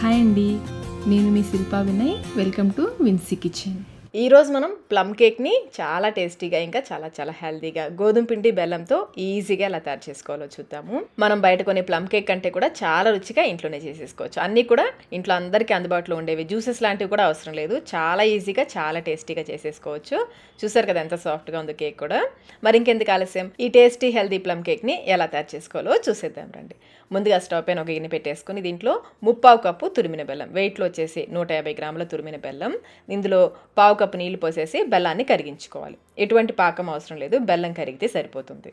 Hi అండి, నేను మీ Shilpa Vinay. Welcome to Vincy kitchen. ఈరోజు మనం ప్లమ్ కేక్ని చాలా టేస్టీగా ఇంకా చాలా హెల్తీగా గోధుమ పిండి బెల్లంతో ఈజీగా ఎలా తయారు చేసుకోవాలో చూద్దాము. మనం బయట కొనే ప్లమ్ కేక్ కంటే కూడా చాలా రుచిగా ఇంట్లోనే చేసేసుకోవచ్చు. అన్నీ కూడా ఇంట్లో అందరికీ అందుబాటులో ఉండేవి. జ్యూసెస్ లాంటివి కూడా అవసరం లేదు. చాలా ఈజీగా చాలా టేస్టీగా చేసేసుకోవచ్చు. చూసారు కదా ఎంత సాఫ్ట్గా ఉందో కేక్ కూడా. మరి ఇంకెందుకు ఆలస్యం, ఈ టేస్టీ హెల్తీ ప్లమ్ కేక్ని ఎలా తయారు చేసుకోవాలో చూసేద్దాం రండి. ముందుగా స్టవ్ పైన ఒక గిన్నె పెట్టేసుకుని దీంట్లో 1/4 కప్పు తురిమిన బెల్లం, వెయిట్లో వచ్చేసి 150 గ్రాముల తురిమిన బెల్లం, ఇందులో 1/4 కప్పు నీళ్లు పోసేసి బెల్లాన్ని కరిగించుకోవాలి. ఎటువంటి పాకం అవసరం లేదు, బెల్లం కరిగితే సరిపోతుంది.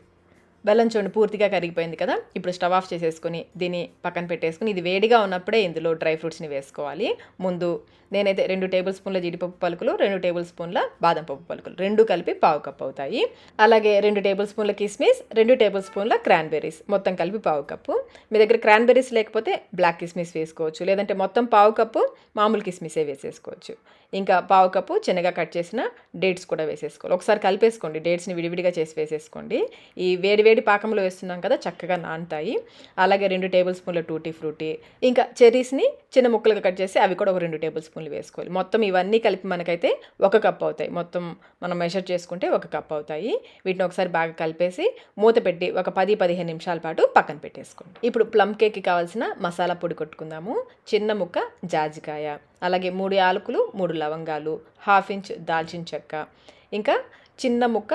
బెల్లం చూడండి పూర్తిగా కరిగిపోయింది కదా. ఇప్పుడు స్టవ్ ఆఫ్ చేసేసుకుని దీన్ని పక్కన పెట్టేసుకుని, ఇది వేడిగా ఉన్నప్పుడే ఇందులో డ్రై ఫ్రూట్స్ని వేసుకోవాలి. ముందు నేనైతే 2 టేబుల్ స్పూన్ల జీడిపప్పు పలుకులు, 2 టేబుల్ స్పూన్ల బాదం పప్పు పలుకులు, 2 కలిపి 1/4 కప్పు అవుతాయి. అలాగే 2 టేబుల్ స్పూన్ల కిస్మిస్, 2 టేబుల్ స్పూన్ల క్రాన్బెర్రీస్, మొత్తం కలిపి 1/4 కప్పు. మీ దగ్గర క్రాన్బెర్రీస్ లేకపోతే బ్లాక్ కిస్మిస్ వేసుకోవచ్చు, లేదంటే మొత్తం 1/4 కప్పు మామూలు కిస్మిసే వేసేసుకోవచ్చు. ఇంకా 1/4 కప్పు చిన్నగా కట్ చేసిన డేట్స్ కూడా వేసేసుకోవాలి. ఒకసారి కలిపేసుకోండి, డేట్స్ని విడివిడిగా చేసి వేసేసుకోండి. ఈ వేడి పాకంలో వేస్తున్నాం కదా, చక్కగా నానుతాయి. అలాగే 2 టేబుల్ స్పూన్ల టూటీ ఫ్రూటీ, ఇంకా చెర్రీస్ని చిన్న ముక్కలుగా కట్ చేసి అవి కూడా ఒక 2 టేబుల్ స్పూన్లు వేసుకోవాలి. మొత్తం ఇవన్నీ కలిపి మనకైతే 1 కప్ అవుతాయి. మొత్తం మనం మెజర్ చేసుకుంటే 1 కప్ అవుతాయి. వీటిని ఒకసారి బాగా కలిపేసి మూత పెట్టి ఒక 10-15 నిమిషాల పాటు పక్కన పెట్టేసుకోండి. ఇప్పుడు ప్లమ్ కేక్కి కావాల్సిన మసాలా పొడి కొట్టుకుందాము. చిన్న ముక్క జాజికాయ, అలాగే 3 యాలకులు, 3 లవంగాలు, 1/2 ఇంచ్ దాల్చిన చెక్క, ఇంకా చిన్న ముక్క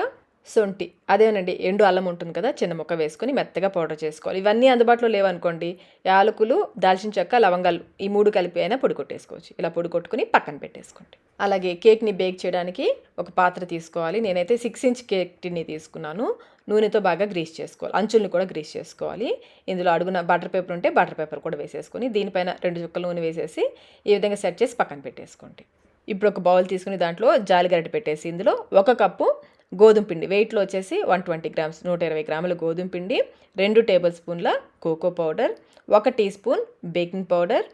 సొంటి, అదేనండి ఎండు అల్లం ఉంటుంది కదా, చిన్న ముక్క వేసుకొని మెత్తగా పౌడర్ చేసుకోవాలి. ఇవన్నీ అందుబాటులో లేవనుకోండి, యాలకులు, దాల్చిన చెక్క, లవంగాలు ఈ 3 కలిపి అయినా పొడి కొట్టేసుకోవచ్చు. ఇలా పొడి కొట్టుకుని పక్కన పెట్టేసుకోండి. అలాగే కేక్ని బేక్ చేయడానికి ఒక పాత్ర తీసుకోవాలి. నేనైతే 6 ఇంచ్ కేక్ టిన్ని తీసుకున్నాను. నూనెతో బాగా గ్రీస్ చేసుకోవాలి, అంచుల్ని కూడా గ్రీస్ చేసుకోవాలి. ఇందులో అడుగున బటర్ పేపర్ ఉంటే బటర్ పేపర్ కూడా వేసేసుకొని దీనిపైన 2 చుక్కల నూనె వేసేసి ఈ విధంగా సెట్ చేసి పక్కన పెట్టేసుకోండి. ఇప్పుడు ఒక బౌల్ తీసుకుని దాంట్లో జాలిగరిటె పెట్టేసి ఇందులో 1 కప్పు గోధుమ పిండి, వెయిట్లో వచ్చేసి 120 గ్రామ్స్, 120 గ్రాముల గోధుమ పిండి, 2 టేబుల్ స్పూన్ల cocoa powder, 1 teaspoon baking powder,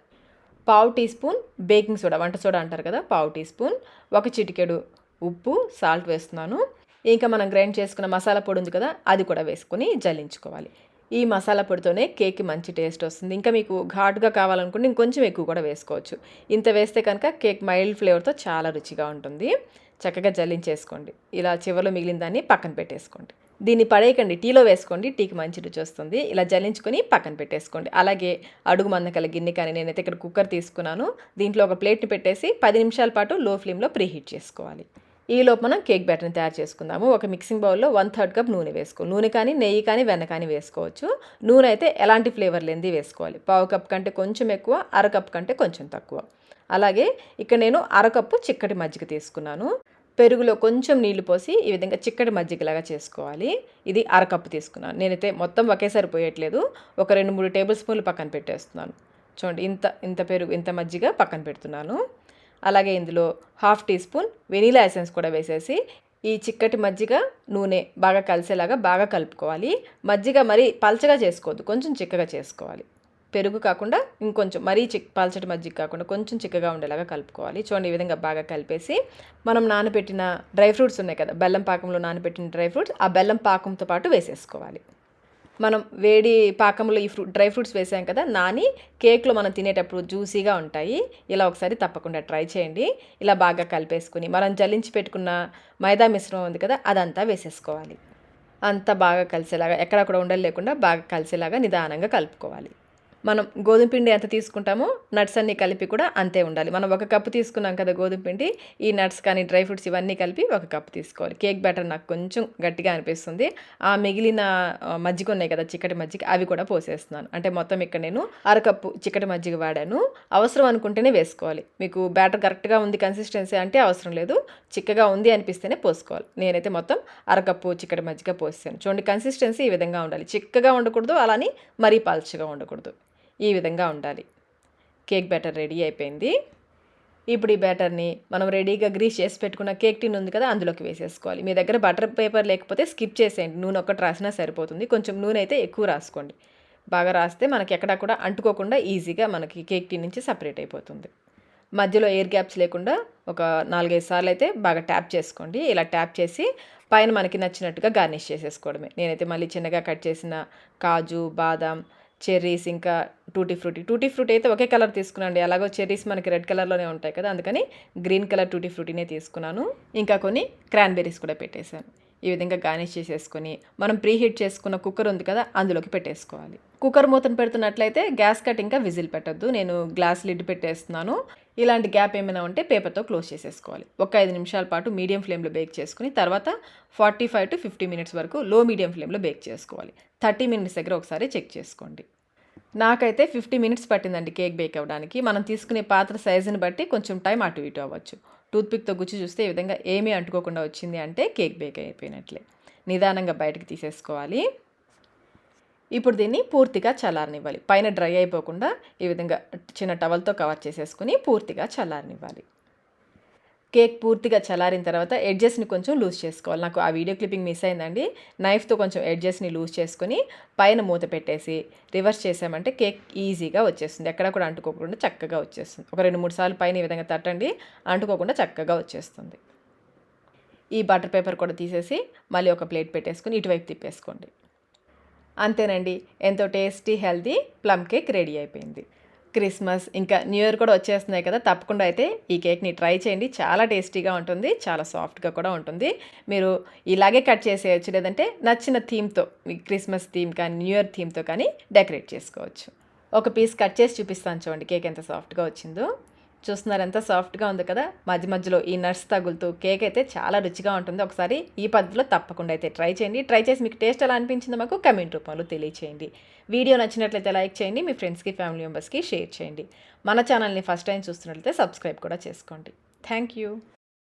1/2 teaspoon baking soda, వంట సోడా అంటారు కదా, 1/2 టీ స్పూన్, 1 చిటికెడు ఉప్పు, సాల్ట్ వేస్తున్నాను. ఇంకా మనం గ్రైండ్ చేసుకున్న మసాలా పొడి ఉంది కదా, అది కూడా వేసుకొని జల్లించుకోవాలి. ఈ మసాలా పొడితోనే కేక్కి మంచి టేస్ట్ వస్తుంది. ఇంకా మీకు ఘాటుగా కావాలనుకుంటే ఇంకొంచెం ఎక్కువ కూడా వేసుకోవచ్చు. ఇంత వేస్తే కనుక కేక్ మైల్డ్ ఫ్లేవర్తో చాలా రుచిగా ఉంటుంది. చక్కగా జల్లించేసుకోండి. ఇలా చివరిలో మిగిలిన దాన్ని పక్కన పెట్టేసుకోండి. దీన్ని పడేయకండి, టీలో వేసుకోండి, టీకి మంచి రుచి వస్తుంది. ఇలా జల్లించుకొని పక్కన పెట్టేసుకోండి. అలాగే అడుగు మందకల గిన్నె కానీ, నేనైతే ఇక్కడ కుక్కర్ తీసుకున్నాను, దీంట్లో ఒక ప్లేట్ని పెట్టేసి 10 నిమిషాల పాటు లో ఫ్లేమ్లో ప్రీహీట్ చేసుకోవాలి. ఈలోపు మనం కేక్ బ్యాటర్ని తయారు చేసుకుందాము. ఒక మిక్సింగ్ బౌల్లో 1/3 కప్ నూనె వేసుకోవాలి. నూనె కానీ, నెయ్యి కానీ, వెన్న కానీ వేసుకోవచ్చు. నూనె అయితే ఎలాంటి ఫ్లేవర్ లేనిది వేసుకోవాలి. 1/4 కప్ కంటే కొంచెం ఎక్కువ, 1/2 కప్ కంటే కొంచెం తక్కువ. అలాగే ఇక్కడ నేను 1/2 కప్పు చిక్కటి మజ్జిగ తీసుకున్నాను. పెరుగులో కొంచెం నీళ్లు పోసి ఈ విధంగా చిక్కటి మజ్జిగలాగా చేసుకోవాలి. ఇది 1/2 కప్పు తీసుకున్నాను. నేనైతే మొత్తం ఒకేసారి పోయట్లేదు, ఒక 2-3 టేబుల్ స్పూన్లు పక్కన పెట్టేస్తున్నాను. చూడండి, ఇంత పెరుగు, ఇంత మజ్జిగ పక్కన పెడుతున్నాను. అలాగే ఇందులో 1/2 టీ స్పూన్ వెనీలా ఎసెన్స్ కూడా వేసేసి ఈ చిక్కటి మజ్జిగ నూనె బాగా కలిసేలాగా బాగా కలుపుకోవాలి. మజ్జిగ మరీ పల్చగా చేసుకోవద్దు, కొంచెం చిక్కగా చేసుకోవాలి. పెరుగు కాకుండా ఇంకొంచెం మరీ పల్చటి మజ్జిగ కాకుండా కొంచెం చిక్కగా ఉండేలాగా కలుపుకోవాలి. చూడండి, ఈ విధంగా బాగా కలిపేసి మనం నానబెట్టిన డ్రై ఫ్రూట్స్ ఉన్నాయి కదా, బెల్లం పాకంలో నానబెట్టిన డ్రై ఫ్రూట్స్, ఆ బెల్లం పాకంతో పాటు వేసేసుకోవాలి. మనం వేడి పాకంలో ఈ డ్రై ఫ్రూట్స్ వేసాం కదా, నాని కేక్లో మనం తినేటప్పుడు జ్యూసీగా ఉంటాయి. ఇలా ఒకసారి తప్పకుండా ట్రై చేయండి. ఇలా బాగా కలిపేసుకుని మనం జల్లించి పెట్టుకున్న మైదా మిశ్రమం ఉంది కదా, అదంతా వేసేసుకోవాలి. అంతా బాగా కలిసేలాగా, ఎక్కడ కూడా ఉండలు లేకుండా బాగా కలిసేలాగా నిదానంగా కలుపుకోవాలి. మనం గోధుమ పిండి ఎంత తీసుకుంటామో నట్స్ అన్నీ కలిపి కూడా అంతే ఉండాలి. మనం 1 కప్పు తీసుకున్నాం కదా గోధుమ పిండి, ఈ నట్స్ కానీ డ్రై ఫ్రూట్స్ ఇవన్నీ కలిపి 1 కప్పు తీసుకోవాలి. కేక్ బ్యాటర్ నాకు కొంచెం గట్టిగా అనిపిస్తుంది. ఆ మిగిలిన మజ్జిగ ఉన్నాయి కదా, చిక్కటి మజ్జిగ, అవి కూడా పోసేస్తున్నాను. అంటే మొత్తం ఇక్కడ నేను 1/2 కప్పు చిక్కటి మజ్జిగ వాడాను. అవసరం అనుకుంటేనే వేసుకోవాలి. మీకు బ్యాటర్ కరెక్ట్గా ఉంది కన్సిస్టెన్సీ అంటే అవసరం లేదు, చిక్కగా ఉంది అనిపిస్తేనే పోసుకోవాలి. నేనైతే మొత్తం 1/2 కప్పు చిక్కటి మజ్జిగ పోసాను. చూడండి, కన్సిస్టెన్సీ ఈ విధంగా ఉండాలి. చిక్కగా ఉండకూడదు, అలాని మరీ పల్చగా ఉండకూడదు, ఈ విధంగా ఉండాలి. కేక్ బ్యాటర్ రెడీ అయిపోయింది. ఇప్పుడు ఈ బ్యాటర్ని మనం రెడీగా గ్రీస్ చేసి పెట్టుకున్న కేక్ టిన్ ఉంది కదా, అందులోకి వేసేసుకోవాలి. మీ దగ్గర బటర్ పేపర్ లేకపోతే స్కిప్ చేసేయండి, నూనె ఒక్కటి రాసినా సరిపోతుంది. కొంచెం నూనె అయితే ఎక్కువ రాసుకోండి. బాగా రాస్తే మనకి ఎక్కడా కూడా అంటుకోకుండా ఈజీగా మనకి కేక్ టిన్ నుంచి సపరేట్ అయిపోతుంది. మధ్యలో ఎయిర్ గ్యాప్స్ లేకుండా ఒక 4-5 సార్లు అయితే బాగా ట్యాప్ చేసుకోండి. ఇలా ట్యాప్ చేసి పైన మనకి నచ్చినట్టుగా గార్నిష్ చేసేసుకోవడమే. నేనైతే మళ్ళీ చిన్నగా కట్ చేసిన కాజు, బాదాం, చెర్రీస్, ఇంకా టూటీ ఫ్రూటీ అయితే ఒకే కలర్ తీసుకున్నాండి. అలాగో చెర్రీస్ మనకి రెడ్ కలర్లోనే ఉంటాయి కదా, అందుకని గ్రీన్ కలర్ టూటీ ఫ్రూటీనే తీసుకున్నాను. ఇంకా కొన్ని క్రాన్బెర్రీస్ కూడా పెట్టేశాను. ఈ విధంగా గార్నిష్ చేసేసుకొని మనం ప్రీహీట్ చేసుకున్న కుక్కర్ ఉంది కదా, అందులోకి పెట్టేసుకోవాలి. కుక్కర్ మూతను పెడుతున్నట్లయితే గ్యాస్ కట్ ఇంకా విజిల్ పెట్టద్దు. నేను గ్లాస్ లిడ్ పెట్టేస్తున్నాను. ఇలాంటి గ్యాప్ ఏమైనా ఉంటే పేపర్తో క్లోజ్ చేసేసుకోవాలి. ఒక 5 నిమిషాల పాటు మీడియం ఫ్లేమ్లో బేక్ చేసుకుని తర్వాత 45 to 50 మినిట్స్ వరకు లో మీడియం ఫ్లేమ్లో బేక్ చేసుకోవాలి. 30 మినిట్స్ దగ్గర ఒకసారి చెక్ చేసుకోండి. నాకైతే 50 మినిట్స్ పట్టిందండి కేక్ బేక్ అవ్వడానికి. మనం తీసుకునే పాత్ర సైజుని బట్టి కొంచెం టైం అటు ఇటు అవ్వచ్చు. టూత్పిక్తో గుచ్చి చూస్తే ఈ విధంగా ఏమీ అంటుకోకుండా వచ్చింది అంటే కేక్ బేక్ అయిపోయినట్లే. నిదానంగా బయటకు తీసేసుకోవాలి. ఇప్పుడు దీన్ని పూర్తిగా చల్లారనివ్వాలి. పైన డ్రై అయిపోకుండా ఈ విధంగా చిన్న టవల్తో కవర్ చేసేసుకుని పూర్తిగా చల్లారనివ్వాలి. కేక్ పూర్తిగా చల్లారిన తర్వాత ఎడ్జెస్ని కొంచెం లూజ్ చేసుకోవాలి. నాకు ఆ వీడియో క్లిప్పింగ్ మిస్ అయిందండి. నైఫ్తో కొంచెం ఎడ్జెస్ని లూజ్ చేసుకుని పైన మూత పెట్టేసి రివర్స్ చేసామంటే కేక్ ఈజీగా వచ్చేస్తుంది. ఎక్కడ కూడా అంటుకోకుండా చక్కగా వచ్చేస్తుంది. ఒక 2-3 సార్లు పైన ఈ విధంగా తట్టండి, అంటుకోకుండా చక్కగా వచ్చేస్తుంది. ఈ బటర్ పేపర్ కూడా తీసేసి మళ్ళీ ఒక ప్లేట్ పెట్టేసుకుని ఇటువైపు తిప్పేసుకోండి. అంతేనండి, ఎంతో tasty healthy plum cake ready అయిపోయింది. క్రిస్మస్ ఇంకా న్యూ ఇయర్ కూడా వచ్చేస్తున్నాయి కదా, తప్పకుండా అయితే ఈ కేక్ని ట్రై చేయండి. చాలా టేస్టీగా ఉంటుంది, చాలా సాఫ్ట్గా కూడా ఉంటుంది. మీరు ఇలాగే కట్ చేసేయచ్చు, లేదంటే నచ్చిన థీమ్తో, క్రిస్మస్ థీమ్ కానీ న్యూ ఇయర్ థీమ్తో కానీ డెకరేట్ చేసుకోవచ్చు. ఒక పీస్ కట్ చేసి చూపిస్తాను చూడండి కేక్ ఎంత సాఫ్ట్గా వచ్చిందో. చూస్తున్నారు ఎంత సాఫ్ట్గా ఉంది కదా. మధ్య మధ్యలో ఈ నట్స్ తగులుతూ కేక్ అయితే చాలా రుచిగా ఉంటుంది. ఒకసారి ఈ పద్ధతిలో తప్పకుండా అయితే ట్రై చేయండి. ట్రై చేసి మీకు టేస్ట్ ఎలా అనిపించిందో మాకు కమెంట్ రూపంలో తెలియచేయండి. వీడియో నచ్చినట్లయితే లైక్ చేయండి, మీ ఫ్రెండ్స్కి ఫ్యామిలీ మెంబర్స్కి షేర్ చేయండి. మన ఛానల్ని ఫస్ట్ టైం చూస్తున్నట్లయితే సబ్స్క్రైబ్ కూడా చేసుకోండి. Thank you.